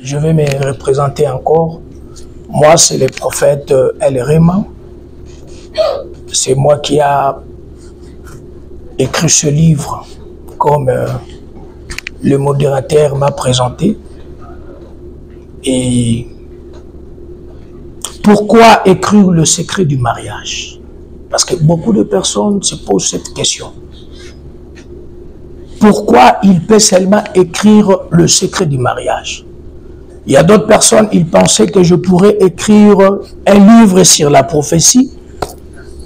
Je vais me représenter encore. Moi, c'est le prophète El Rema. C'est moi qui a écrit ce livre comme le modérateur m'a présenté. Et pourquoi écrire le secret du mariage? Parce que beaucoup de personnes se posent cette question. Pourquoi il peut seulement écrire le secret du mariage? Il y a d'autres personnes, ils pensaient que je pourrais écrire un livre sur la prophétie,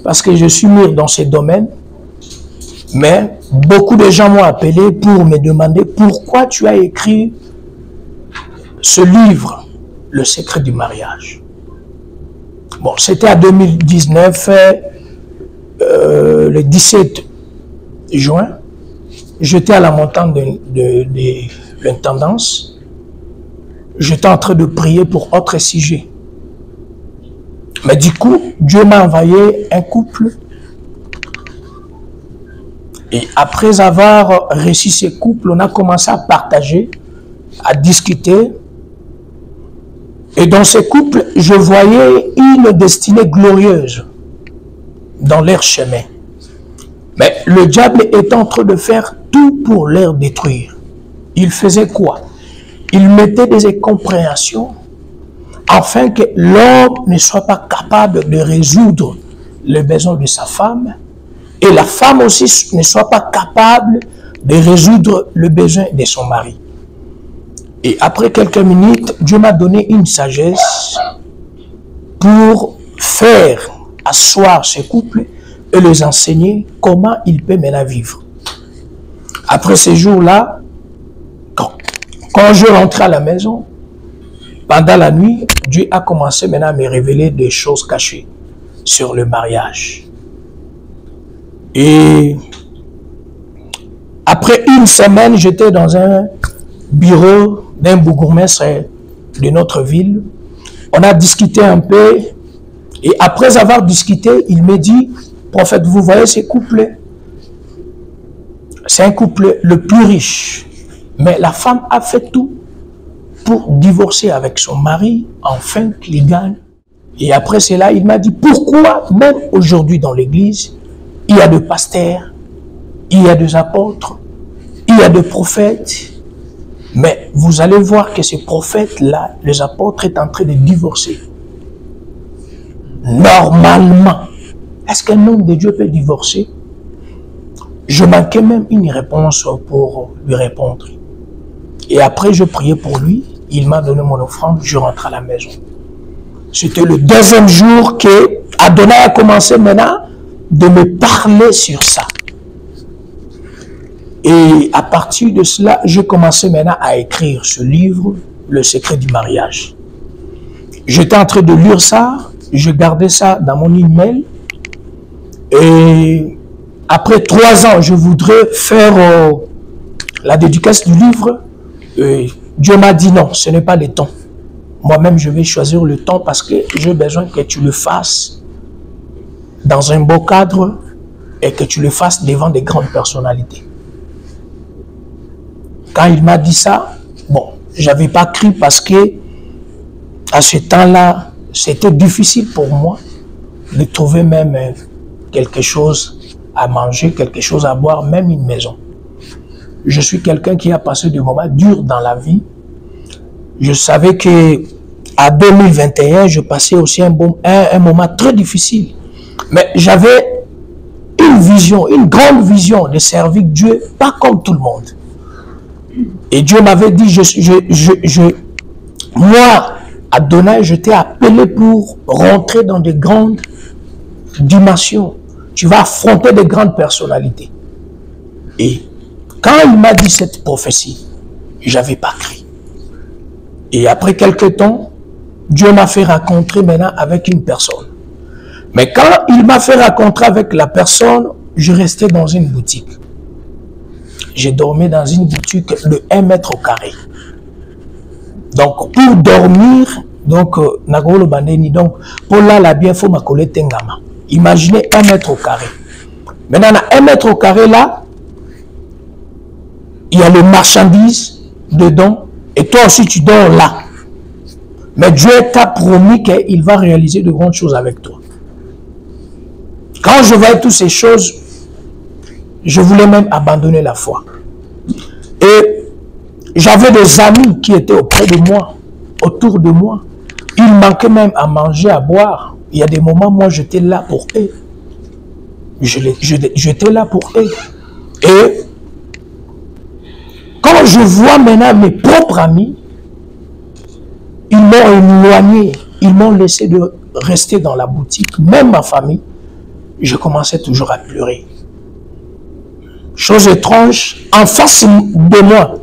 parce que je suis mûr dans ce domaine. Mais beaucoup de gens m'ont appelé pour me demander pourquoi tu as écrit ce livre, le secret du mariage. Bon, c'était en 2019, le 17 juin. J'étais à la montagne de l'intendance. J'étais en train de prier pour autre sujet. Mais du coup, Dieu m'a envoyé un couple. Et après avoir reçu ce couple, on a commencé à partager, à discuter. Et dans ce couple, je voyais une destinée glorieuse dans leur chemin. Mais le diable est en train de faire tout pour les détruire. Il faisait quoi? Il mettait des incompréhensions afin que l'homme ne soit pas capable de résoudre les besoins de sa femme et la femme aussi ne soit pas capable de résoudre le besoin de son mari. Et après quelques minutes, Dieu m'a donné une sagesse pour faire asseoir ce couple et les enseigner comment ils peuvent maintenant vivre. Après ces jours-là, quand je rentrais à la maison, pendant la nuit, Dieu a commencé maintenant à me révéler des choses cachées sur le mariage. Et après une semaine, j'étais dans un bureau d'un bourgmestre de notre ville. On a discuté un peu et après avoir discuté, il me dit, prophète, vous voyez ce couple? C'est un couple le plus riche. Mais la femme a fait tout pour divorcer avec son mari, afin qu'il gagne. Et après cela, il m'a dit, pourquoi même aujourd'hui dans l'église, il y a des pasteurs, il y a des apôtres, il y a des prophètes, mais vous allez voir que ces prophètes-là, les apôtres, sont en train de divorcer. Normalement, est-ce qu'un homme de Dieu peut divorcer? Je manquais même une réponse pour lui répondre. Et après, je priais pour lui. Il m'a donné mon offrande. Je rentre à la maison. C'était le deuxième jour que Adonai a commencé maintenant de me parler sur ça. Et à partir de cela, j'ai commencé maintenant à écrire ce livre, Le secret du mariage. J'étais en train de lire ça. Je gardais ça dans mon email. Et après 3 ans, je voudrais faire la dédicace du livre. Dieu m'a dit non, ce n'est pas le temps. Moi-même, je vais choisir le temps parce que j'ai besoin que tu le fasses dans un beau cadre et que tu le fasses devant des grandes personnalités. Quand il m'a dit ça, bon, je n'avais pas cru parce que à ce temps-là, c'était difficile pour moi de trouver même quelque chose à manger, quelque chose à boire, même une maison. Je suis quelqu'un qui a passé des moments durs dans la vie. Je savais que à 2021, je passais aussi un moment très difficile. Mais j'avais une vision, une grande vision de servir Dieu, pas comme tout le monde. Et Dieu m'avait dit, moi, Adonai, je t'ai appelé pour rentrer dans de grandes dimensions. Tu vas affronter de grandes personnalités. Et quand il m'a dit cette prophétie, je n'avais pas cru. Et après quelques temps, Dieu m'a fait rencontrer maintenant avec une personne. Mais quand il m'a fait rencontrer avec la personne, je restais dans une boutique. J'ai dormi dans une boutique de 1 mètre carré. Donc, pour dormir, donc, pour là, bien, il faut m'accoler Tengama. Imaginez 1 mètre carré. Maintenant, dans 1 mètre carré là, il y a les marchandises dedans, Et toi aussi, tu dors là. Mais Dieu t'a promis qu'il va réaliser de grandes choses avec toi. Quand je voyais toutes ces choses, je voulais même abandonner la foi. Et j'avais des amis qui étaient auprès de moi, autour de moi. Il manquait même à manger, à boire. Il y a des moments, moi, j'étais là pour eux. J'étais là pour eux. Et quand je vois maintenant mes propres amis, ils m'ont éloigné, ils m'ont laissé de rester dans la boutique, même ma famille, je commençais toujours à pleurer. Chose étrange, en face de moi,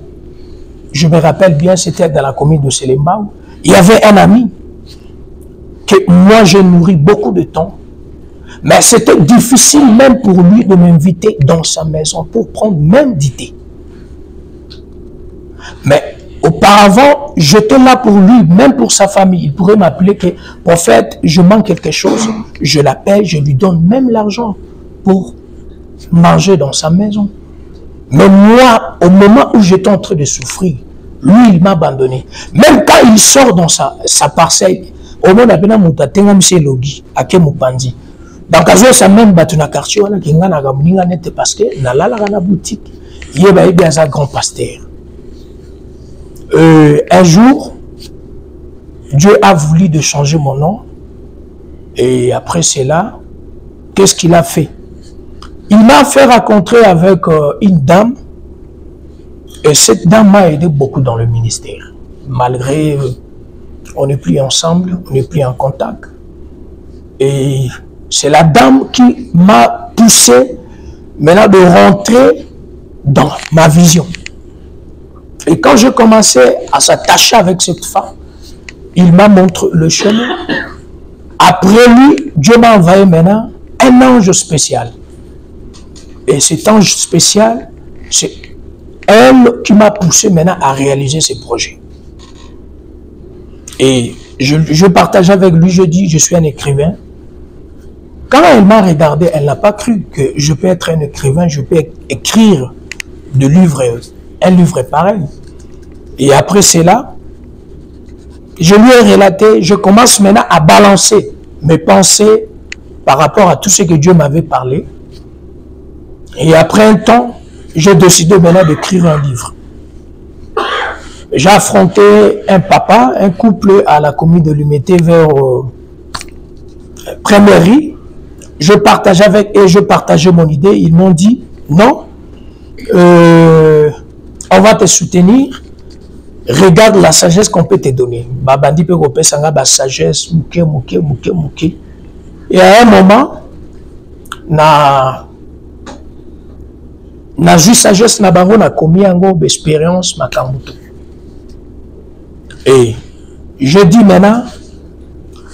je me rappelle bien, c'était dans la commune de Selembao, il y avait un ami que moi j'ai nourri beaucoup de temps, mais c'était difficile même pour lui de m'inviter dans sa maison pour prendre même du thé. Mais auparavant, j'étais là pour lui, même pour sa famille. Il pourrait m'appeler que, prophète, je manque quelque chose. Je l'appelle, je lui donne même l'argent pour manger dans sa maison. Mais moi, au moment où j'étais en train de souffrir, lui, il m'a abandonné. Même quand il sort dans sa parcelle, au moment où il m'a dit, logi, à Kemupandi. Dans le cas où ça même battu dans le quartier, parce que dans la boutique, il y a un grand pasteur. Un jour, Dieu a voulu de changer mon nom. Et après cela, qu'est-ce qu'il a fait? Il m'a fait rencontrer avec une dame. Et cette dame m'a aidé beaucoup dans le ministère. Malgré, on n'est plus ensemble, on n'est plus en contact. Et c'est la dame qui m'a poussé maintenant de rentrer dans ma vision. Et quand je commençais à s'attacher avec cette femme, il m'a montré le chemin. Après lui, Dieu m'a envoyé maintenant un ange spécial. Et cet ange spécial, c'est elle qui m'a poussé maintenant à réaliser ces projets. Et je partage avec lui, je dis, je suis un écrivain. Quand elle m'a regardé, elle n'a pas cru que je peux être un écrivain, je peux écrire de livres, un livre pareil. Et après cela, je lui ai relaté, je commence maintenant à balancer mes pensées par rapport à tout ce que Dieu m'avait parlé. Et après un temps, j'ai décidé maintenant d'écrire un livre. J'ai affronté un papa, un couple à la commune de Lumete vers Prémerie. Je partageais avec eux, je partageais mon idée. Ils m'ont dit, non, on va te soutenir. Regarde la sagesse qu'on peut te donner. Babandi peut repérer sa sagesse, mouké. Et à un moment, na juste sagesse na bango na commis yango d'expérience makambuto. Et je dis maintenant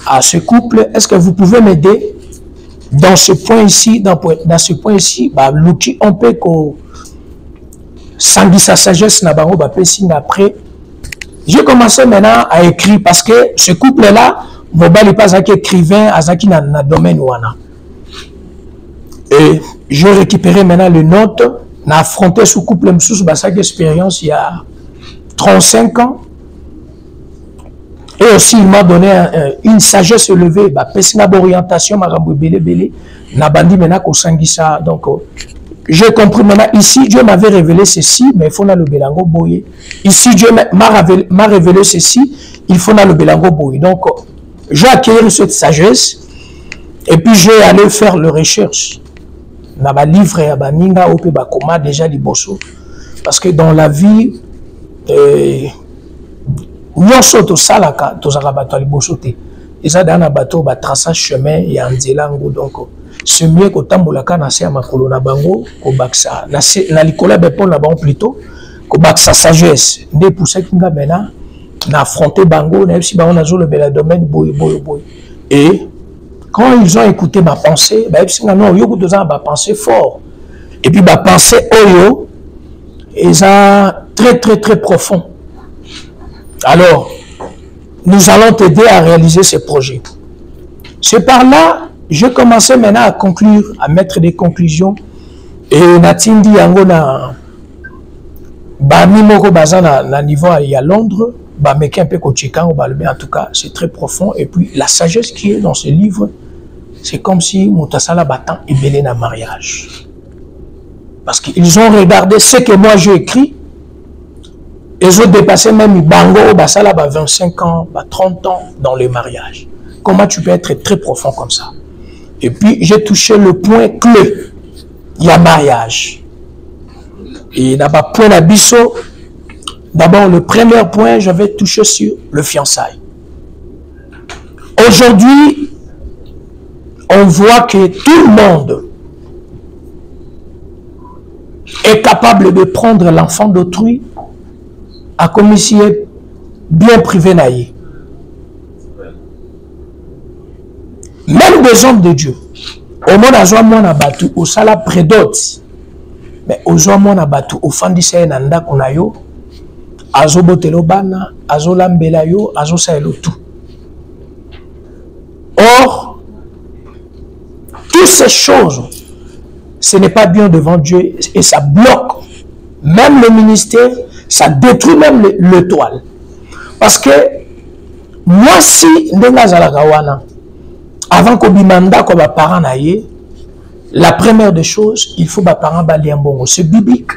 à ce couple, est-ce que vous pouvez m'aider dans ce point ici, dans ce point ici, l'outil on peut que sangi sa sagesse na bango signe après. J'ai commencé maintenant à écrire parce que ce couple-là, Mobali pas écrivain, Azaki na domaine wana. Et j'ai récupéré maintenant le note, n'a affronté ce couple msous basaki expérience il y a 35 ans. Et aussi il m'a donné une sagesse élevée, pesina d'orientation marambo belé na bandi maintenant ko sangisa. Donc j'ai compris maintenant, ici Dieu m'avait révélé ceci, mais il faut le belango boye. Ici Dieu m'a révélé ceci, il faut le belango boye. Donc j'ai acquis cette sagesse et puis j'ai allé faire le recherche. Dans ma livre à Baninga, au Pébakoma, déjà du bosso. Parce que dans la vie, nous sommes au Salaka, tous les bateaux, les bossotés. Et ça, dans un bateau, il trace chemin, il y a un zélango. Donc, c'est mieux que Tambolaka n'a pas de colonna bango, qu'au Baksa. Na l'icône bepon là-bas plutôt, qu'au Baksa sagesse. Dès pour ça qu'il y a maintenant, n'a affronté bango, n'a si bango n'a pas le domaine boy. Et quand ils ont écouté ma pensée, non, ils ont pensé fort. Et puis ma pensée oyo, ils sont très profond. Alors, nous allons t'aider à réaliser ces projets. C'est par là, j'ai commencé maintenant à conclure, à mettre des conclusions. Et Natindi Yango Bami moko baza na niveau à Londres, bameki un peu kochika, en tout cas, c'est très profond. Et puis, la sagesse qui est dans ce livre, c'est comme si Moutasala Batan est belé dans mariage. Parce qu'ils ont regardé ce que moi j'ai écrit, ils ont dépassé même Bango, Basala, 25 ans, 30 ans dans le mariage. Comment tu peux être très profond comme ça? Et puis, j'ai touché le point clé. Il y a mariage. Et d'abord, point d'abisso, d'abord, le premier point, je vais toucher sur le fiançailles. Aujourd'hui, on voit que tout le monde est capable de prendre l'enfant d'autrui à comme s'il est bien privé naïe. Même des hommes de Dieu. Au monde a mon abattu, au sala prédote. Mais aux hommes on abattu, au fond d'Israël, nanda konayo, azo botelobana, azo lambelayo, azo saelo tout. Or, toutes ces choses, ce n'est pas bien devant Dieu et ça bloque même le ministère, ça détruit même l'étoile. Parce que moi, si avant que bimanda ko ba parents naie, la première des choses, il faut que les parents balient un bon. C'est biblique.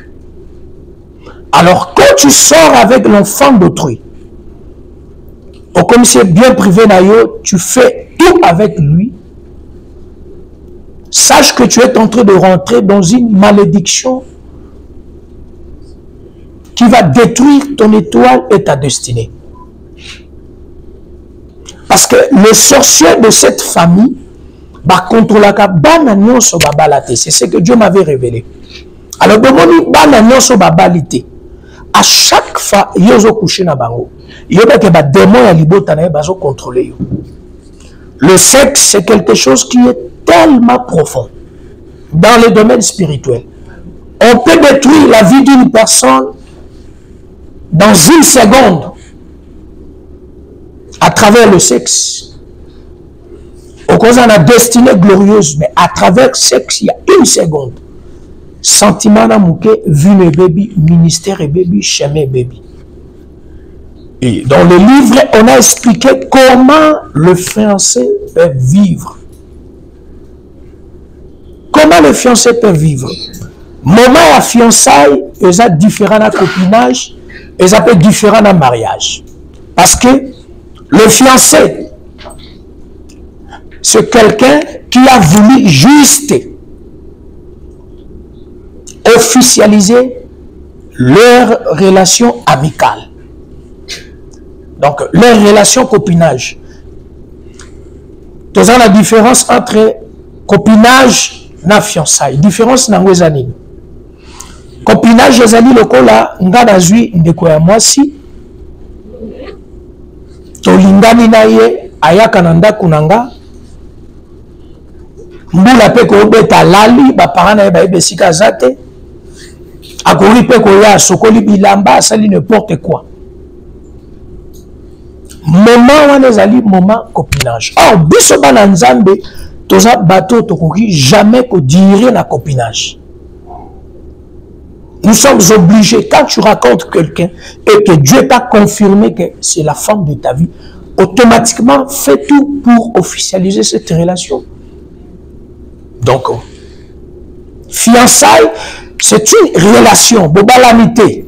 Alors, quand tu sors avec l'enfant d'autrui, ou comme c'est bien privé, tu fais tout avec lui, sache que tu es en train de rentrer dans une malédiction qui va détruire ton étoile et ta destinée. Parce que le sorcier de cette famille, c'est ce que Dieu m'avait révélé. Alors, à chaque fois, il y a des démons qui contrôler. Le sexe, c'est quelque chose qui est tellement profond dans le domaine spirituel. On peut détruire la vie d'une personne dans une seconde à travers le sexe. Au cause de la destinée glorieuse, mais à travers le sexe, il y a une seconde. Sentiment d'amouké, vu le bébé, ministère et bébé, chemin bébé. Et dans le livre, on a expliqué comment le fiancé peut vivre. Comment le fiancé peut vivre? Moment à fiançailles, ils sont différents à copinage, ils sont différents à mariage. Parce que le fiancé, c'est quelqu'un qui a voulu juste officialiser leur relation amicale. Donc, leur relation copinage. Tu as la différence entre copinage et fiançailles. Différence dans les années. Copinage, les années, le cas là, nganazui, ndeko ya mwasi, tolingani na ye, ayaka nanda kunanga, mbula pe ko beta lali ba parana e ba besika zate akori pe ko ya sokoli bilamba asali n'importe quoi. Moment wana ezali moment copinage. Or biso bana nzambe toza bato tokoki jamais ko dire na copinage. Nous sommes obligés, quand tu racontes quelqu'un et que Dieu t'a confirmé que c'est la femme de ta vie, automatiquement fais tout pour officialiser cette relation. Donc, fiançailles, c'est une relation, bobalamité.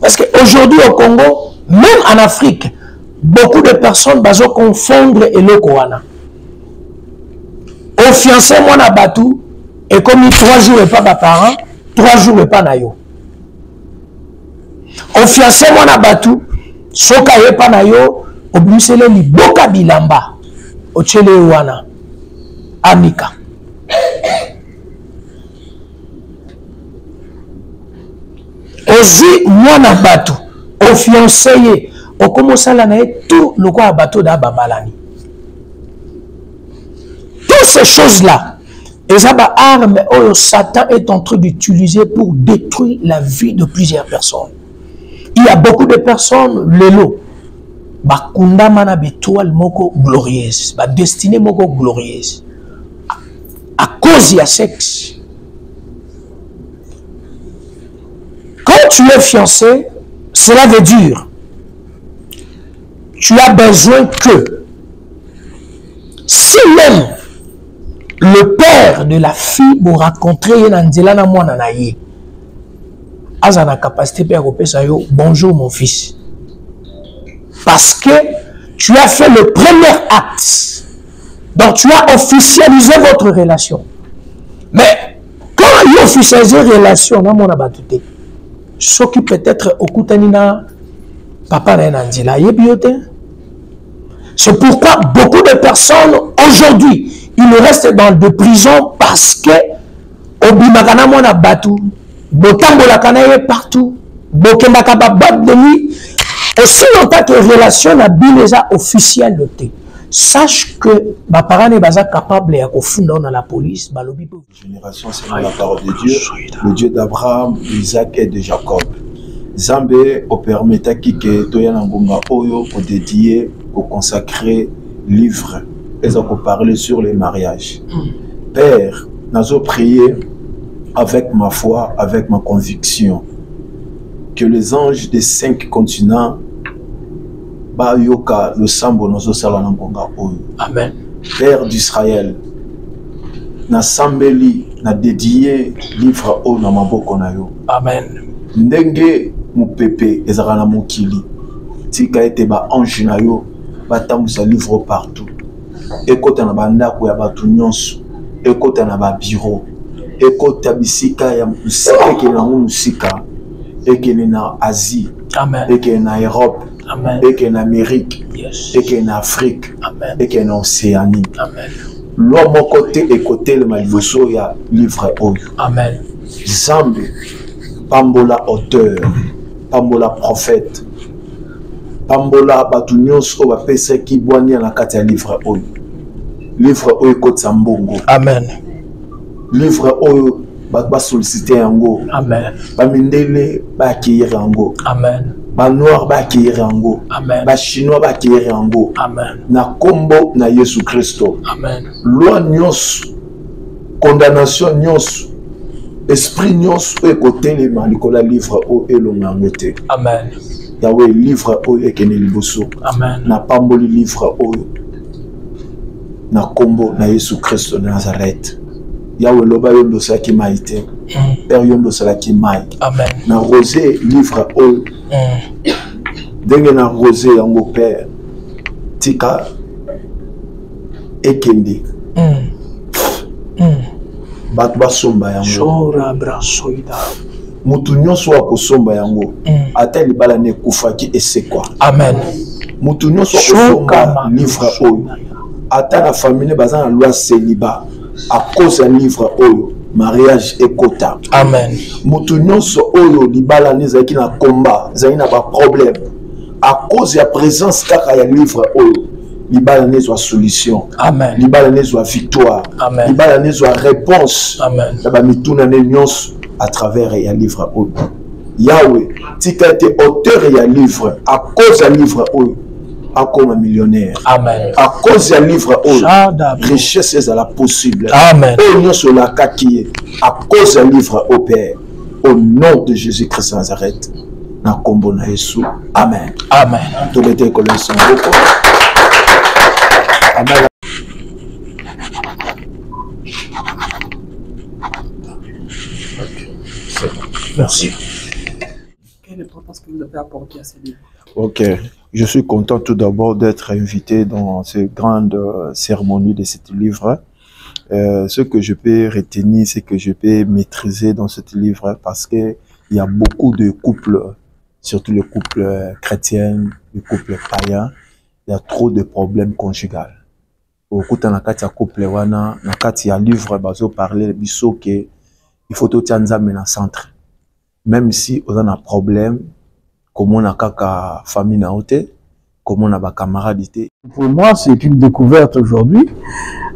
Parce qu'aujourd'hui au Congo, même en Afrique, beaucoup de personnes vont confondre et le Koana. Au fiancé, moi, na batou, et comme il 3 jours et pas ma parent, 3 jours et pas nayo. Au fiancé, moi, na batou, soka et pas nayo, au blusele li boka bilamba, au tchele wana, amika. Ozi mwana bato au fiancé au commence à tout le quoi bateau d'ababalani. Toutes ces choses là, les armes que Satan est en train d'utiliser pour détruire la vie de plusieurs personnes. Il y a beaucoup de personnes lelo bakunda mana betoile moko glorieuse, ba destinée moko glorieuse. À cause du sexe. Quand tu es fiancé, cela veut dire tu as besoin que si même le père de la fille vous rencontrer Nandela mwana na ye a la capacité de dire bonjour mon fils, parce que tu as fait le premier acte, donc tu as officialisé votre relation. Mais quand il officialise la relation na mwana batute, ce qui peut-être au kutanina papa na Nandela yebiote. C'est pourquoi beaucoup de personnes aujourd'hui, ils restent dans des prisons parce que obimakana mona batu, botambola kana partout, bokembaka ba boîte de nuit, aussi longtemps que relation na bineza officielle noté. Sache que ma parents ne sont capables de fonder dans la police, balobi po. Génération selon la parole de Dieu, le Dieu d'Abraham, d'Isaac et de Jacob. Zambé au permetaki que toyana ngonga oyo pour dédier, pour consacrer livre et pour parler sur les mariages. Père, nous prié avec ma foi, avec ma conviction, que les anges des 5 continents ba yoka le sambo nozo sala na ngonga oyo. Amen. Père d'Israël, na sambeli na dédié livre oyo na maboko na yo. Amen. Ndenge mupepe ezaka na mokili tika ete ba ange na yo batambusa livre partout, ekota na bandako ya batu nyonso, ekota na ba bureau, ekota bisika ya musika ekele na musika, ekele na Asie, amen, ekele na Europe, amen, ekele na Amérique, yes, ekele na Afrique, amen, ekele na Océanie, amen. L'homme côté et côté le malivoso ya livre oyo, amen. Zambe pambola auteur, pambola prophète, pambola batu nyonso ba pesa ki bwani na kati ya livre oyo. Livre oyo kotsa mbongo. Amen. Livre oyo ba solliciter yango. Amen. Ba mindele ba accueillir yango. Amen. Ba noir ba accueillir yango. Amen. Ba chinois ba accueillir yango. Amen. Na kombo na Yesu Kristo. Amen. Loi nyonso, condamnation nyonso, esprit nyonso e côté les malikola livre o elongangote. Amen. Yahweh livre o ekene liboso. Amen. Na pamboli livre o na kombo na Yesu Kristo de Nazareth. Yahweh loba yondo saki maite. Père yondo saki mai. Amen. Na rosé livre o. Denge na rosé yango Père. Tika ekende. Batu basomba yango. Shora brasoida. Mutu nyonso wa kosomba yango. Ata libala ne kufaki esekwa. Amen. Mutu nyonso kosomba livre oyo. Ata la famille baza na loi célibat à cause d'un livre oyo mariage ekota. Amen. Mutu nyonso oyo libala ne zaki na combat, zaki na ba problème. À cause ya présence kaka ya livre oyo. Libala ne soit solution. Amen. Libala ne soit victoire. Amen. Libala ne soit réponse. Amen. La mituna ne nyonso à travers un livre oyo. Yahweh, tika été auteur et un livre à cause d'un livre oyo. Comme un millionnaire. Amen. À cause d'un livre oyo. Richesse est à la possible. Amen. Oyo sur la kaki. À cause d'un livre au Père. Au nom de Jésus-Christ de Nazareth. Na kombo na Yesu. Amen. Amen. Tous les deux collègues beaucoup. Amen. Merci. Quelle importance que vous avez apportée à ce livre? Ok, je suis content tout d'abord d'être invité dans ces grandes cérémonies de ce livre. Ce que je peux retenir, c'est que je peux maîtriser dans ce livre parce que il y a beaucoup de couples, surtout les couples chrétiens, les couples païens, il y a trop de problèmes conjugaux. Beaucoup de couple wana, nakati ya livre bazo parler biso que il faut tout nzambe na centre. Même si on a un problème, comme on a kaka famille na ote, comme on a ba camaradité. Pour moi, c'est une découverte aujourd'hui.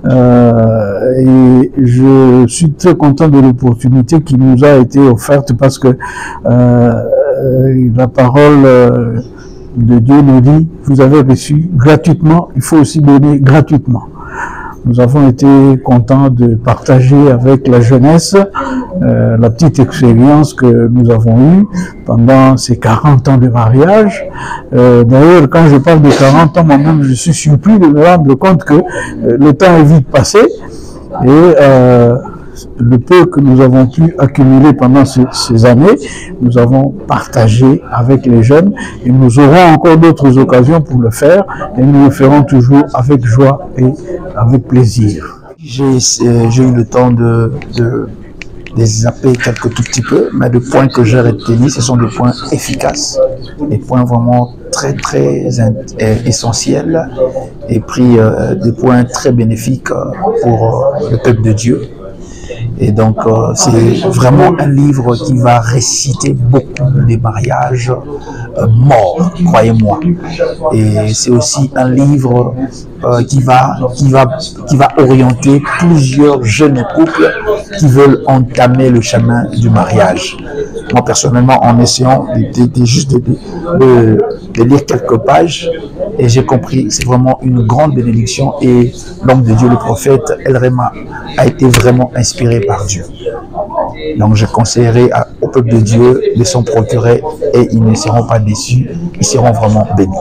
Et je suis très content de l'opportunité qui nous a été offerte parce que la parole de Dieu nous dit, vous avez reçu gratuitement, il faut aussi donner gratuitement. nous avons été contents de partager avec la jeunesse la petite expérience que nous avons eue pendant ces 40 ans de mariage. D'ailleurs, quand je parle de 40 ans, moi-même, je suis surpris de me rendre compte que le temps est vite passé et le peu que nous avons pu accumuler pendant ces années, nous avons partagé avec les jeunes et nous aurons encore d'autres occasions pour le faire et nous le ferons toujours avec joie et avec plaisir. J'ai eu le temps de zapper quelques tout petits peu, mais les points que j'ai retenus, ce sont des points efficaces, des points vraiment très essentiels et puis des points très bénéfiques pour le peuple de Dieu. Et donc, c'est vraiment un livre qui va réciter beaucoup des mariages morts, croyez-moi. Et c'est aussi un livre qui va orienter plusieurs jeunes couples qui veulent entamer le chemin du mariage. Moi, personnellement, en essayant juste de lire quelques pages, et j'ai compris, c'est vraiment une grande bénédiction et l'homme de Dieu, le prophète El Rema, a été vraiment inspiré par Dieu. Donc je conseillerais au peuple de Dieu de s'en procurer et ils ne seront pas déçus, ils seront vraiment bénis.